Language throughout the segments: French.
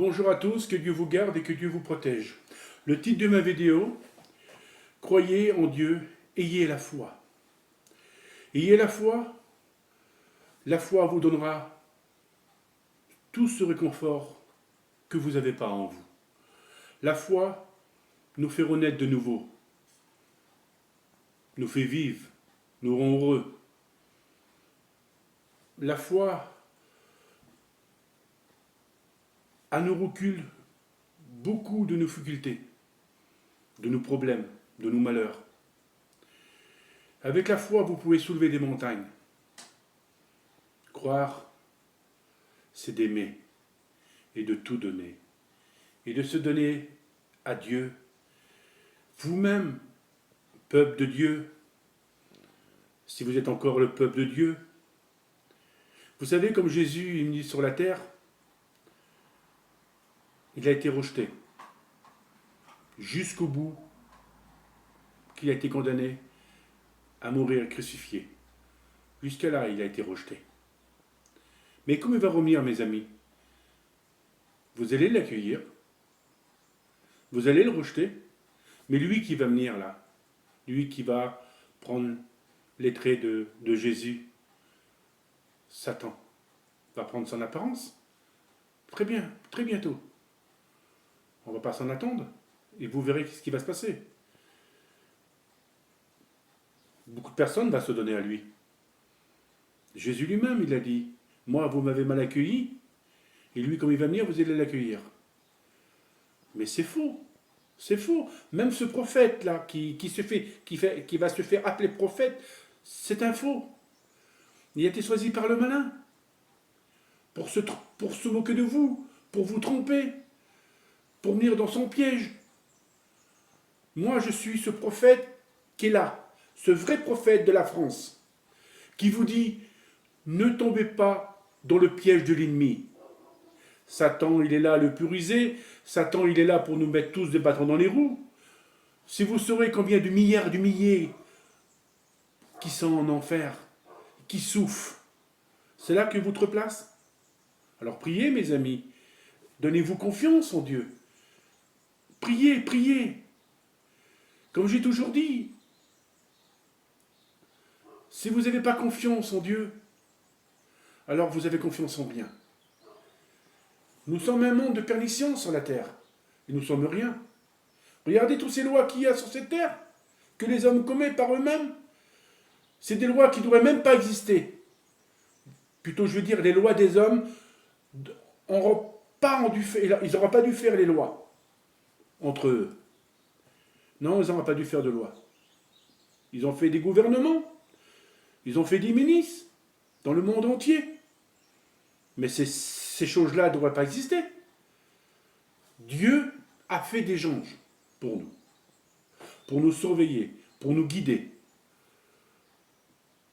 Bonjour à tous, que Dieu vous garde et que Dieu vous protège. Le titre de ma vidéo, croyez en Dieu, ayez la foi. Ayez la foi vous donnera tout ce réconfort que vous n'avez pas en vous. La foi nous fait renaître de nouveau, nous fait vivre, nous rend heureux. La foi, elle nous recule beaucoup de nos difficultés, de nos problèmes, de nos malheurs. Avec la foi, vous pouvez soulever des montagnes. Croire, c'est d'aimer et de tout donner. Et de se donner à Dieu. Vous-même, peuple de Dieu, si vous êtes encore le peuple de Dieu, vous savez, comme Jésus est venu sur la terre, il a été rejeté jusqu'au bout, qu'il a été condamné à mourir crucifié. Jusqu'à là, il a été rejeté. Mais comme il va revenir, mes amis, vous allez l'accueillir, vous allez le rejeter, mais lui qui va venir là, lui qui va prendre les traits de Jésus, Satan, va prendre son apparence. Très bien, très bientôt. On ne va pas s'en attendre, et vous verrez ce qui va se passer. Beaucoup de personnes vont se donner à lui. Jésus lui-même, il a dit, moi, vous m'avez mal accueilli, et lui, comme il va venir, vous allez l'accueillir. Mais c'est faux. C'est faux. Même ce prophète-là, qui va se faire appeler prophète, c'est un faux. Il a été choisi par le malin pour se moquer de vous, pour vous tromper, pour venir dans son piège. Moi, je suis ce prophète qui est là, ce vrai prophète de la France, qui vous dit, ne tombez pas dans le piège de l'ennemi. Satan, il est là à le puriser. Satan, il est là pour nous mettre tous des bâtons dans les roues. Si vous saurez combien de milliers qui sont en enfer, qui souffrent, c'est là que votre place. Alors priez, mes amis. Donnez-vous confiance en Dieu. Priez, priez. Comme j'ai toujours dit, si vous n'avez pas confiance en Dieu, alors vous avez confiance en rien. Nous sommes un monde de perdition sur la terre. Et nous ne sommes rien. Regardez toutes ces lois qu'il y a sur cette terre, que les hommes commettent par eux-mêmes. C'est des lois qui ne devraient même pas exister. Plutôt, je veux dire, les lois des hommes, ils n'auraient pas dû faire les lois entre eux. Non, ils n'auraient pas dû faire de loi. Ils ont fait des gouvernements. Ils ont fait des ministres dans le monde entier. Mais ces choses-là ne devraient pas exister. Dieu a fait des anges pour nous surveiller, pour nous guider,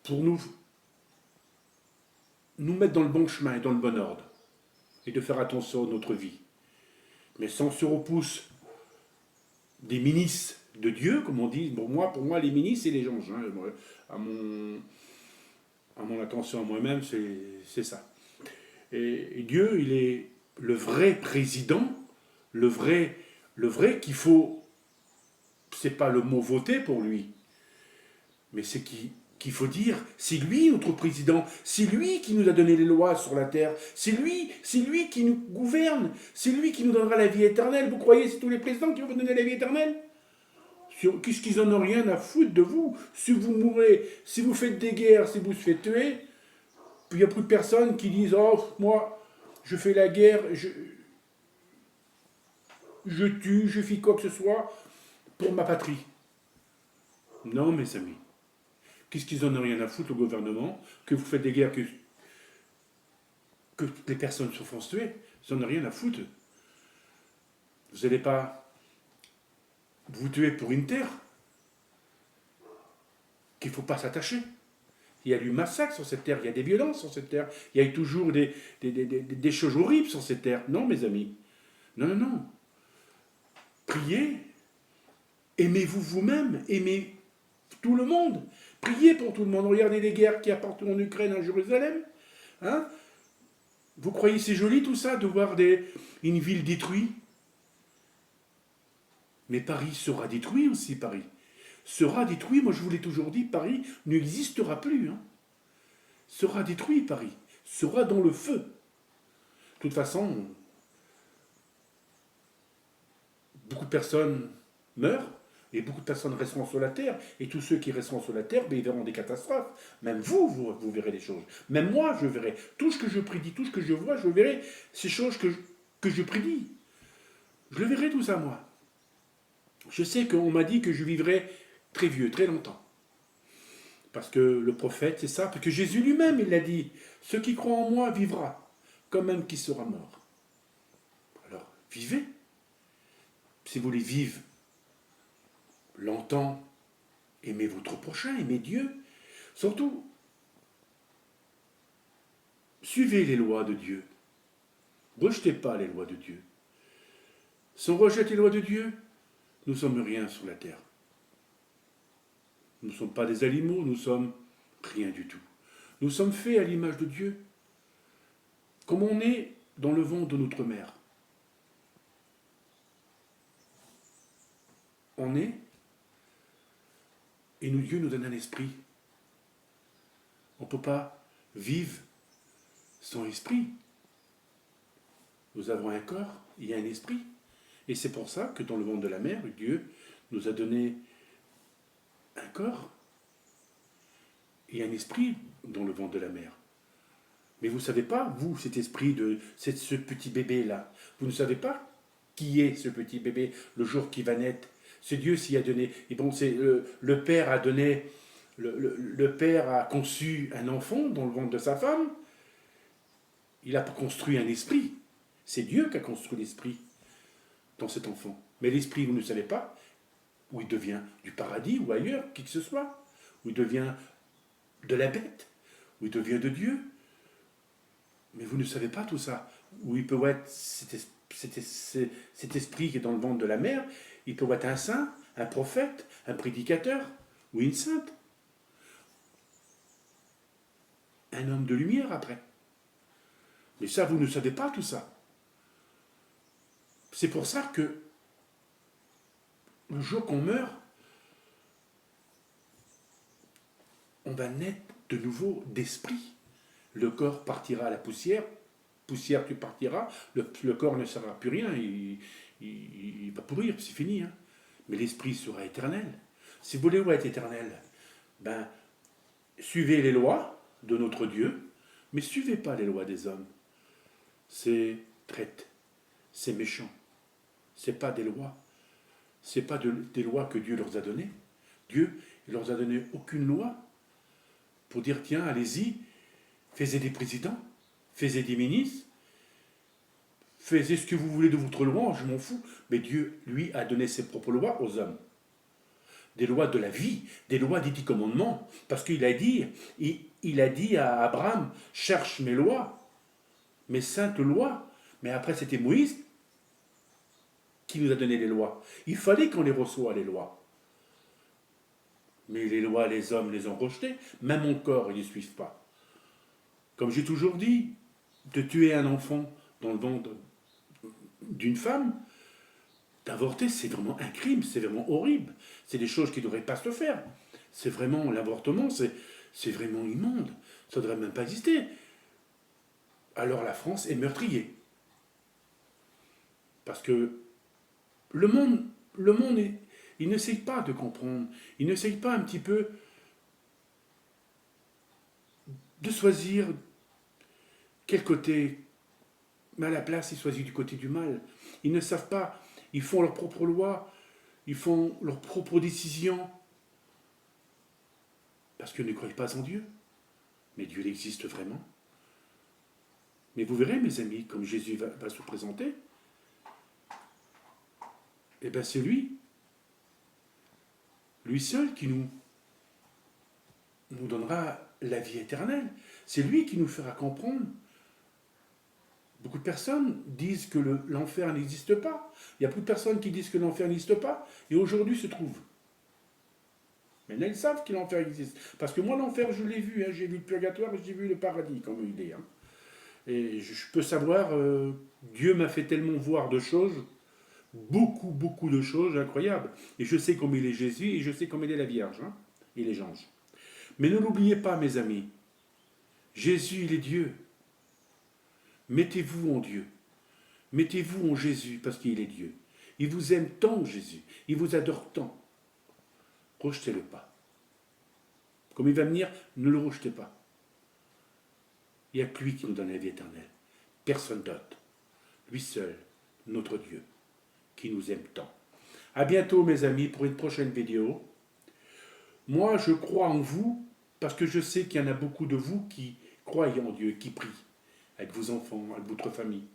pour nous mettre dans le bon chemin et dans le bon ordre, et de faire attention à notre vie. Mais sans se repousse des ministres de Dieu, comme on dit, pour moi les ministres, c'est les anges. À mon attention à moi-même, c'est ça. Et Dieu, il est le vrai président, le vrai qu'il faut, c'est pas le mot voter pour lui, mais c'est qu'il faut dire, c'est lui notre président, c'est lui qui nous a donné les lois sur la terre, c'est lui qui nous gouverne, c'est lui qui nous donnera la vie éternelle. Vous croyez c'est tous les présidents qui vont vous donner la vie éternelle? Qu'est-ce qu'ils en ont rien à foutre de vous? Si vous mourrez, si vous faites des guerres, si vous vous faites tuer, il y a beaucoup de personnes qui disent, oh, moi, je fais la guerre, je tue, je fais quoi que ce soit pour ma patrie. Non, mes amis. Qu'est-ce qu'ils en ont rien à foutre, le gouvernement, que vous faites des guerres, que les personnes se font tuer? Ils n'en ont rien à foutre. Vous n'allez pas vous tuer pour une terre qu'il ne faut pas s'attacher. Il y a du massacre sur cette terre, il y a des violences sur cette terre, il y a toujours des choses horribles sur cette terre. Non, mes amis. Non, non, non. Priez. Aimez-vous vous-même. Aimez tout le monde. Priez pour tout le monde. Regardez les guerres qu'il y a partout en Ukraine, en Jérusalem. Hein? Vous croyez c'est joli tout ça, de voir une ville détruite? Mais Paris sera détruit aussi, Paris. Sera détruit, moi je vous l'ai toujours dit, Paris n'existera plus. Hein. Sera détruit, Paris. Sera dans le feu. De toute façon, beaucoup de personnes meurent et beaucoup de personnes resteront sur la terre. Et tous ceux qui resteront sur la terre, ben, ils verront des catastrophes. Même vous verrez des choses. Même moi, je verrai. Tout ce que je prédis, tout ce que je vois, je verrai ces choses que je prédis. Je le verrai tout ça, moi. Je sais qu'on m'a dit que je vivrai très vieux, très longtemps. Parce que le prophète, c'est ça. Parce que Jésus lui-même, il l'a dit. Ceux qui croient en moi vivra, quand même qui sera mort. Alors, vivez. Si vous voulez vivre longtemps, aimez votre prochain, aimez Dieu. Surtout, suivez les lois de Dieu. Ne rejetez pas les lois de Dieu. Si on rejette les lois de Dieu, nous ne sommes rien sur la terre. Nous ne sommes pas des animaux, nous sommes rien du tout. Nous sommes faits à l'image de Dieu, comme on est dans le ventre de notre mère. On est, et Dieu nous donne un esprit. On ne peut pas vivre sans esprit. Nous avons un corps, il y a un esprit. Et c'est pour ça que dans le ventre de la mère, Dieu nous a donné un corps et un esprit dans le ventre de la mère. Mais vous ne savez pas, vous, cet esprit de ce petit bébé-là, vous ne savez pas qui est ce petit bébé le jour qu'il va naître. C'est Dieu s'y a donné. Et bon, c'est le Père a donné, le Père a conçu un enfant dans le ventre de sa femme. Il a construit un esprit. C'est Dieu qui a construit l'esprit dans cet enfant. Mais l'esprit, vous ne savez pas où il devient du paradis ou ailleurs, qui que ce soit. Où il devient de la bête, où il devient de Dieu. Mais vous ne savez pas tout ça. Où il peut être cet esprit qui est dans le ventre de la mère, il peut être un saint, un prophète, un prédicateur, ou une sainte. Un homme de lumière après. Mais ça, vous ne savez pas tout ça. C'est pour ça que le jour qu'on meurt, on va naître de nouveau d'esprit. Le corps partira à la poussière, poussière tu partiras, le corps ne sera plus rien, il va pourrir, c'est fini. Hein. Mais l'esprit sera éternel. Si vous voulez être éternel, ben, suivez les lois de notre Dieu, mais suivez pas les lois des hommes. C'est traite, c'est méchant. C'est pas des lois. C'est pas des lois que Dieu leur a données. Dieu, il leur a donné aucune loi pour dire, tiens, allez-y, faites des présidents, faites des ministres, faites ce que vous voulez de votre loi, je m'en fous. Mais Dieu, lui, a donné ses propres lois aux hommes. Des lois de la vie, des lois des 10 commandements. Parce qu'il a dit, il a dit à Abraham, cherche mes lois, mes saintes lois. Mais après, c'était Moïse qui nous a donné les lois. Il fallait qu'on les reçoive, les lois. Mais les lois, les hommes les ont rejetées. Même encore, ils ne suivent pas. Comme j'ai toujours dit, de tuer un enfant dans le ventre d'une femme, d'avorter, c'est vraiment un crime, c'est vraiment horrible. C'est des choses qui ne devraient pas se faire. C'est vraiment, l'avortement, c'est vraiment immonde. Ça ne devrait même pas exister. Alors la France est meurtrier. Parce que le monde il n'essaye pas de comprendre. Il n'essaye pas un petit peu de choisir quel côté. Mais à la place, ils choisissent du côté du mal. Ils ne savent pas. Ils font leurs propres lois. Ils font leurs propres décisions. Parce qu'ils ne croient pas en Dieu. Mais Dieu existe vraiment. Mais vous verrez, mes amis, comme Jésus va se présenter, eh bien c'est lui seul qui nous donnera la vie éternelle. C'est lui qui nous fera comprendre. Beaucoup de personnes disent que l'enfer n'existe pas. Il y a beaucoup de personnes qui disent que l'enfer n'existe pas, et aujourd'hui se trouve. Maintenant, ils savent que l'enfer existe. Parce que moi, l'enfer, je l'ai vu. Hein. J'ai vu le purgatoire, j'ai vu le paradis, comme il est. Hein. Et je peux savoir, Dieu m'a fait tellement voir de choses, beaucoup, beaucoup de choses incroyables. Et je sais comme il est Jésus et je sais comme il est la Vierge, hein, et les anges. Mais ne l'oubliez pas, mes amis, Jésus, il est Dieu. Mettez-vous en Dieu. Mettez-vous en Jésus parce qu'il est Dieu. Il vous aime tant, Jésus. Il vous adore tant. Rejetez-le pas. Comme il va venir, ne le rejetez pas. Il n'y a que lui qui nous donne la vie éternelle. Personne d'autre. Lui seul, notre Dieu, qui nous aime tant. À bientôt, mes amis, pour une prochaine vidéo. Moi, je crois en vous parce que je sais qu'il y en a beaucoup de vous qui croient en Dieu, qui prient avec vos enfants, avec votre famille.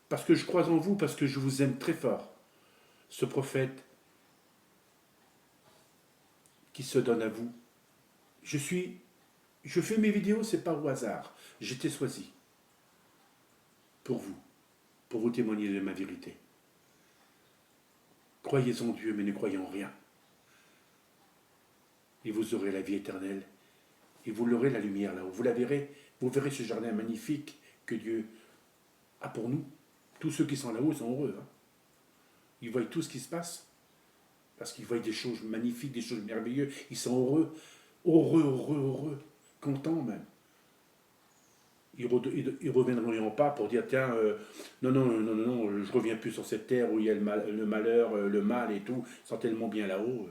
Parce que je crois en vous, parce que je vous aime très fort. Ce prophète qui se donne à vous. Je fais mes vidéos, c'est pas au hasard. J'étais choisi pour vous témoigner de ma vérité. Croyez en Dieu, mais ne croyez en rien. Et vous aurez la vie éternelle. Et vous l'aurez la lumière là-haut. Vous la verrez. Vous verrez ce jardin magnifique que Dieu a pour nous. Tous ceux qui sont là-haut sont heureux. Hein. Ils voient tout ce qui se passe. Parce qu'ils voient des choses magnifiques, des choses merveilleuses. Ils sont heureux. Heureux, heureux, heureux. Contents même. Ils reviendront pas pour dire tiens, non, non, non, non, non, je reviens plus sur cette terre où il y a le malheur, le mal et tout. Ils sont tellement bien là-haut.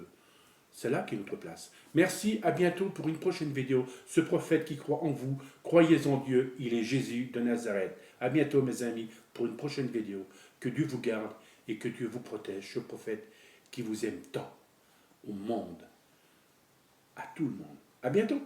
C'est là qu'est notre place. Merci, à bientôt pour une prochaine vidéo. Ce prophète qui croit en vous, croyez en Dieu, il est Jésus de Nazareth. À bientôt mes amis pour une prochaine vidéo. Que Dieu vous garde et que Dieu vous protège, ce prophète qui vous aime tant au monde, à tout le monde. À bientôt.